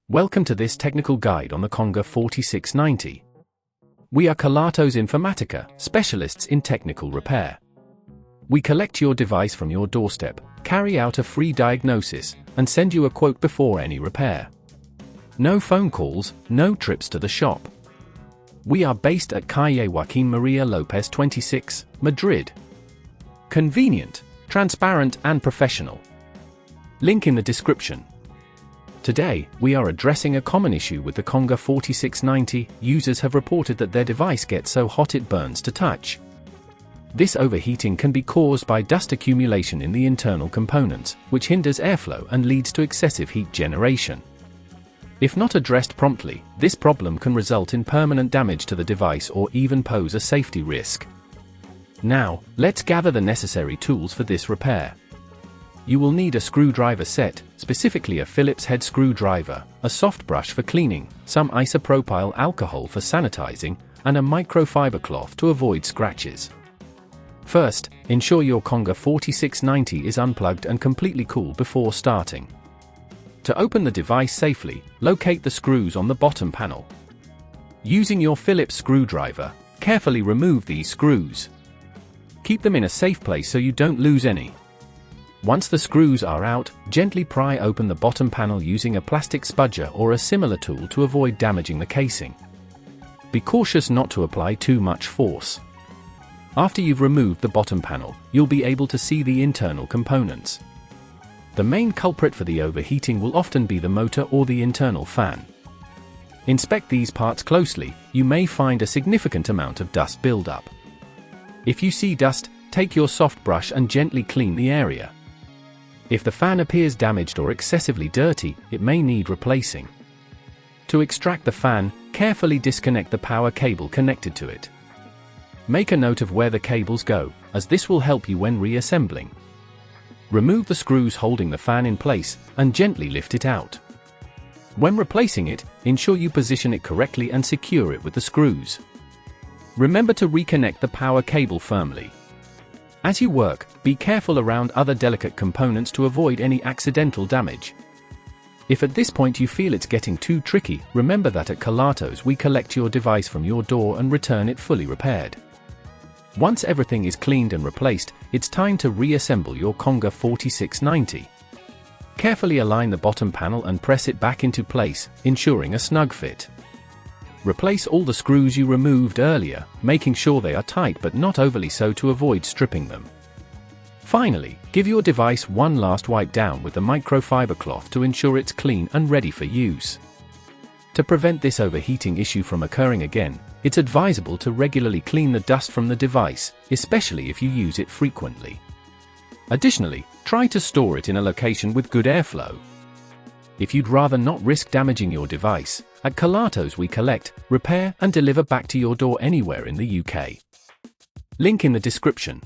Welcome to this technical guide on the Conga 4690. We are Kelatos Informatica, specialists in technical repair. We collect your device from your doorstep, carry out a free diagnosis, and send you a quote before any repair. No phone calls, no trips to the shop. We are based at Calle Joaquín María López 26, Madrid. Convenient, transparent and professional. Link in the description. Today, we are addressing a common issue with the Conga 4690. Users have reported that their device gets so hot it burns to touch. This overheating can be caused by dust accumulation in the internal components, which hinders airflow and leads to excessive heat generation. If not addressed promptly, this problem can result in permanent damage to the device or even pose a safety risk. Now, let's gather the necessary tools for this repair. You will need a screwdriver set, specifically a Phillips head screwdriver, a soft brush for cleaning, some isopropyl alcohol for sanitizing, and a microfiber cloth to avoid scratches. First, ensure your Conga 4690 is unplugged and completely cool before starting. To open the device safely, locate the screws on the bottom panel. Using your Phillips screwdriver, carefully remove these screws. Keep them in a safe place so you don't lose any. Once the screws are out, gently pry open the bottom panel using a plastic spudger or a similar tool to avoid damaging the casing. Be cautious not to apply too much force. After you've removed the bottom panel, you'll be able to see the internal components. The main culprit for the overheating will often be the motor or the internal fan. Inspect these parts closely. You may find a significant amount of dust buildup. If you see dust, take your soft brush and gently clean the area. If the fan appears damaged or excessively dirty, it may need replacing. To extract the fan, carefully disconnect the power cable connected to it. Make a note of where the cables go, as this will help you when reassembling. Remove the screws holding the fan in place, and gently lift it out. When replacing it, ensure you position it correctly and secure it with the screws. Remember to reconnect the power cable firmly. As you work, be careful around other delicate components to avoid any accidental damage. If at this point you feel it's getting too tricky, remember that at Kelatos we collect your device from your door and return it fully repaired. Once everything is cleaned and replaced, it's time to reassemble your Conga 4690. Carefully align the bottom panel and press it back into place, ensuring a snug fit. Replace all the screws you removed earlier, making sure they are tight but not overly so to avoid stripping them. Finally, give your device one last wipe down with the microfiber cloth to ensure it's clean and ready for use. To prevent this overheating issue from occurring again, it's advisable to regularly clean the dust from the device, especially if you use it frequently. Additionally, try to store it in a location with good airflow. If you'd rather not risk damaging your device, at Kelatos we collect, repair and deliver back to your door anywhere in the UK. Link in the description.